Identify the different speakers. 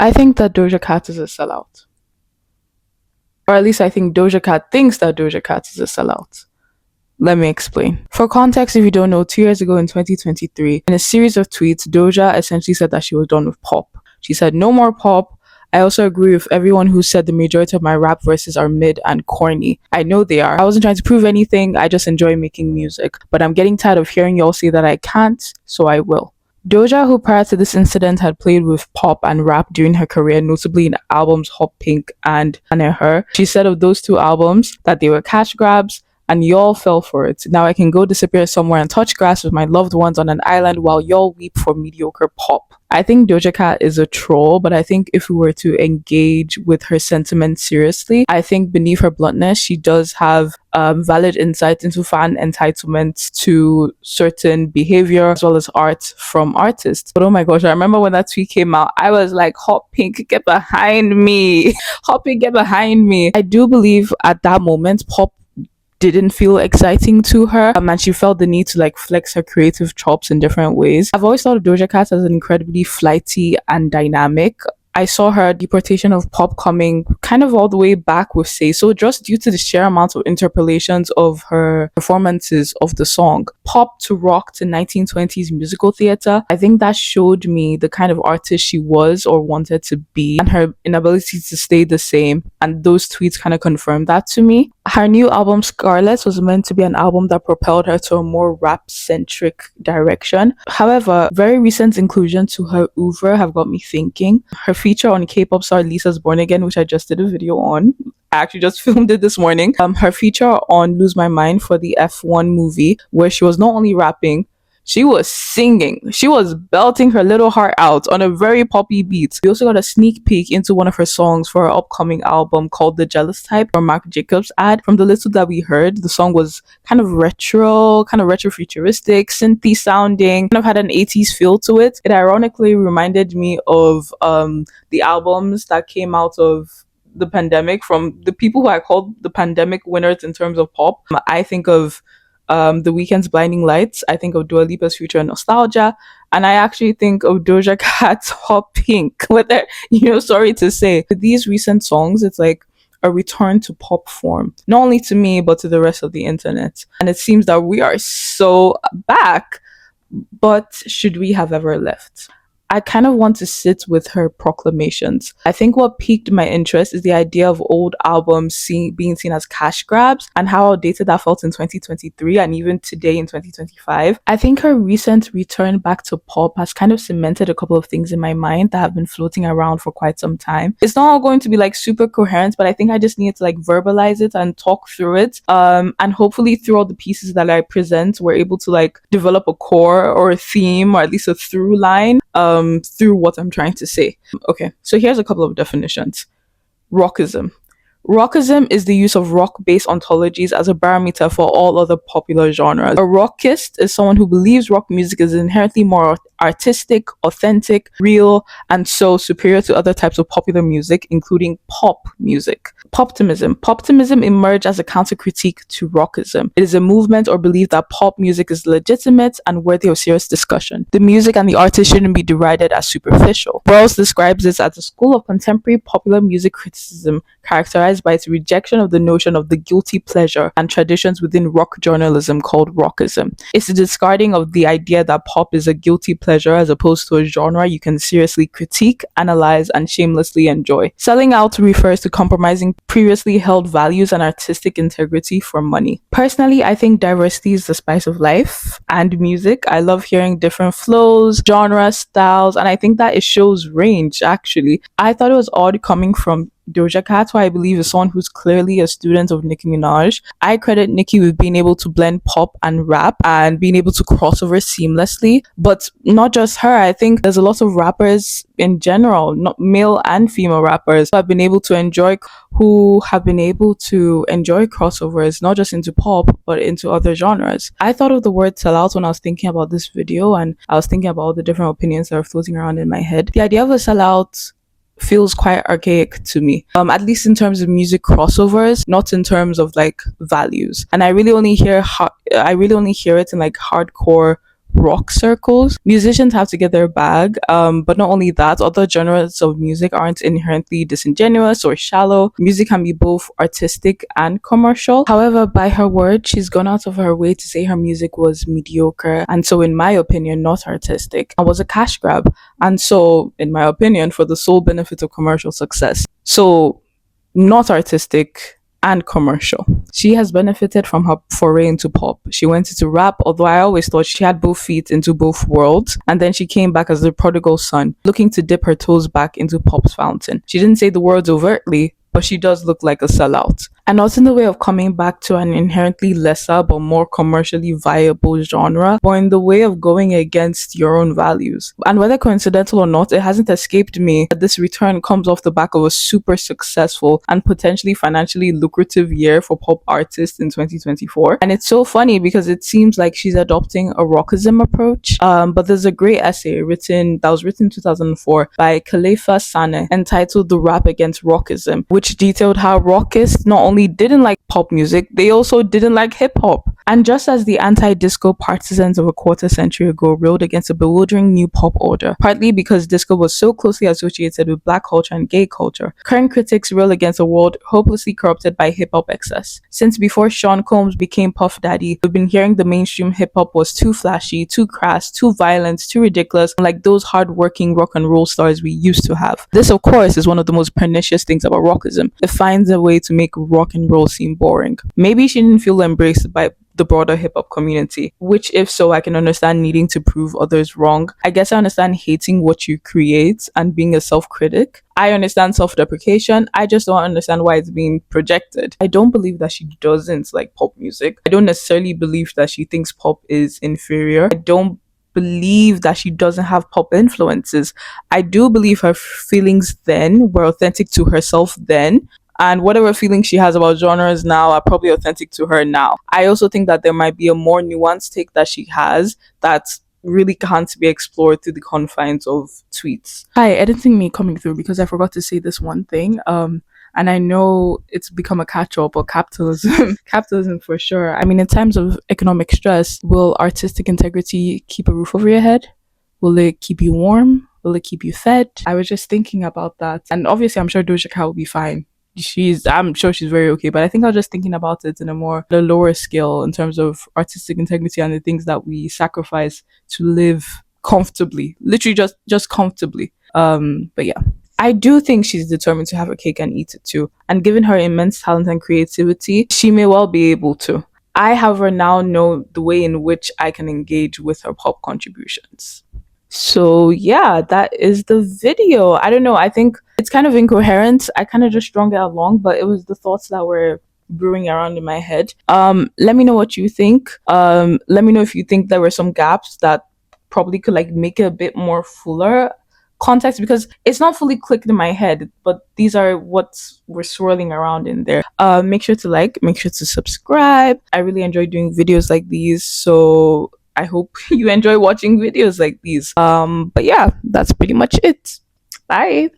Speaker 1: I think that Doja Cat is a sellout. Or at least I think Doja Cat thinks that Doja Cat is a sellout. Let me explain. For context, if you don't know, 2 years ago in 2023, in a series of tweets, Doja essentially said that she was done with pop. She said, no more pop. I also agree with everyone who said the majority of my rap verses are mid and corny. I know they are. I wasn't trying to prove anything. I just enjoy making music. But I'm getting tired of hearing y'all say that I can't, so I will. Doja, who prior to this incident had played with pop and rap during her career, notably in albums Hot Pink and Her, she said of those two albums that they were cash grabs and y'all fell for it. Now I can go disappear somewhere and touch grass with my loved ones on an island while y'all weep for mediocre pop. I think Doja Cat is a troll, but I think if we were to engage with her sentiments seriously, I think beneath her bluntness, she does have valid insight into fan entitlement to certain behavior as well as art from artists. But oh my gosh, I remember when that tweet came out, I was like, Hot Pink, get behind me. Hot Pink, get behind me. I do believe at that moment, pop didn't feel exciting to her, and she felt the need to like flex her creative chops in different ways. I've always thought of Doja Cat as incredibly flighty and dynamic. I saw her deportation of pop coming kind of all the way back with Say So, just due to the sheer amount of interpolations of her performances of the song. Pop to rock to 1920s musical theatre. I think that showed me the kind of artist she was or wanted to be and her inability to stay the same. And those tweets kind of confirmed that to me. Her new album Scarlet was meant to be an album that propelled her to a more rap-centric direction. However, very recent inclusion to her oeuvre have got me thinking. Her feature on K-pop star Lisa's Born Again, which I just did a video on. I actually just filmed it this morning. Her feature on Lose My Mind for the F1 movie, where she was not only rapping, she was singing. She was belting her little heart out on a very poppy beat. We also got a sneak peek into one of her songs for her upcoming album called The Jealous Type, or Marc Jacobs ad. From the little that we heard, the song was kind of retro futuristic, synthy sounding, kind of had an 80s feel to it. It ironically reminded me of the albums that came out of the pandemic from the people who I called the pandemic winners in terms of pop. I think of The Weeknd's Blinding Lights. I think of Dua Lipa's Future Nostalgia, and I actually think of Doja Cat's Hot Pink. Whether, sorry to say, with these recent songs, it's like a return to pop form, not only to me but to the rest of the internet. And it seems that we are so back, but should we have ever left? I kind of want to sit with her proclamations. I think what piqued my interest is the idea of old albums being seen as cash grabs and how outdated that felt in 2023 and even today in 2025. I think her recent return back to pop has kind of cemented a couple of things in my mind that have been floating around for quite some time. It's not all going to be like super coherent, but I think I just need to like verbalize it and talk through it. And hopefully through all the pieces that I present, we're able to like develop a core or a theme or at least a through line through what I'm trying to say. Okay, so here's a couple of definitions. Rockism. Rockism is the use of rock-based ontologies as a barometer for all other popular genres. A rockist is someone who believes rock music is inherently more artistic, authentic, real, and so superior to other types of popular music, including pop music. Poptimism. Poptimism emerged as a counter-critique to rockism. It is a movement or belief that pop music is legitimate and worthy of serious discussion. The music and the artist shouldn't be derided as superficial. Burroughs describes this as a school of contemporary popular music criticism characterized by its rejection of the notion of the guilty pleasure and traditions within rock journalism called rockism. It's the discarding of the idea that pop is a guilty pleasure as opposed to a genre you can seriously critique, analyze, and shamelessly enjoy. Selling out refers to compromising previously held values and artistic integrity for money. Personally, I think diversity is the spice of life and music. I love hearing different flows, genres, styles, and I think that it shows range, actually. I thought it was odd coming from Doja Cat, who I believe is someone who's clearly a student of Nicki Minaj. I credit Nicki with being able to blend pop and rap and being able to cross over seamlessly. But not just her, I think there's a lot of rappers in general, not male and female rappers, who have been able to enjoy crossovers, not just into pop, but into other genres. I thought of the word sellout when I was thinking about this video, and I was thinking about all the different opinions that are floating around in my head. The idea of a sellout feels quite archaic to me, at least in terms of music crossovers, not in terms of like values. And I really only hear it in like hardcore rock circles. Musicians have to get their bag, but not only that, other genres of music aren't inherently disingenuous or shallow. Music can be both artistic and commercial. However, by her word, she's gone out of her way to say her music was mediocre, and so, in my opinion, not artistic, and was a cash grab, and so, in my opinion, for the sole benefit of commercial success. So, not artistic and commercial. She has benefited from her foray into pop. She went into rap, although I always thought she had both feet into both worlds. And then she came back as the prodigal son, looking to dip her toes back into pop's fountain. She didn't say the words overtly, but she does look like a sellout. And not in the way of coming back to an inherently lesser but more commercially viable genre, but in the way of going against your own values. And whether coincidental or not, it hasn't escaped me that this return comes off the back of a super successful and potentially financially lucrative year for pop artists in 2024. And it's so funny because it seems like she's adopting a rockism approach. But there's a great essay written in 2004 by Khalifa Sane entitled "The Rap Against Rockism," which detailed how rockists not only didn't like pop music, they also didn't like hip hop. And just as the anti-disco partisans of a quarter century ago railed against a bewildering new pop order, partly because disco was so closely associated with black culture and gay culture, current critics rail against a world hopelessly corrupted by hip-hop excess. Since before Sean Combs became Puff Daddy, we've been hearing the mainstream hip-hop was too flashy, too crass, too violent, too ridiculous, like those hard-working rock and roll stars we used to have. This, of course, is one of the most pernicious things about rockism. It finds a way to make rock and roll seem boring. Maybe she didn't feel embraced by the broader hip hop community, which, if so, I can understand needing to prove others wrong. I guess I understand hating what you create and being a self critic. I understand self deprecation. I just don't understand why it's being projected. I don't believe that she doesn't like pop music. I don't necessarily believe that she thinks pop is inferior. I don't believe that she doesn't have pop influences. I do believe her feelings then were authentic to herself then, and whatever feelings she has about genres now are probably authentic to her now. I also think that there might be a more nuanced take that she has that really can't be explored through the confines of tweets. Hi, editing me coming through because I forgot to say this one thing. And I know it's become a catch-all, but capitalism, capitalism for sure. I mean, in times of economic stress, will artistic integrity keep a roof over your head? Will it keep you warm? Will it keep you fed? I was just thinking about that. And obviously, I'm sure Doja Cat will be fine. I'm sure she's very okay, but I think I was just thinking about it in a lower scale in terms of artistic integrity and the things that we sacrifice to live comfortably, literally just comfortably. But yeah, I do think she's determined to have her cake and eat it too, and given her immense talent and creativity, she may well be able to. I, however, now know the way in which I can engage with her pop contributions. So yeah, that is the video. I don't know. I think it's kind of incoherent. I kind of just strung it along, but it was the thoughts that were brewing around in my head. Let me know what you think. Let me know if you think there were some gaps that probably could like make it a bit more fuller context, because it's not fully clicked in my head, but these are what we're swirling around in there. Make sure to like, make sure to subscribe. I really enjoy doing videos like these, so I hope you enjoy watching videos like these. But yeah, that's pretty much it. Bye.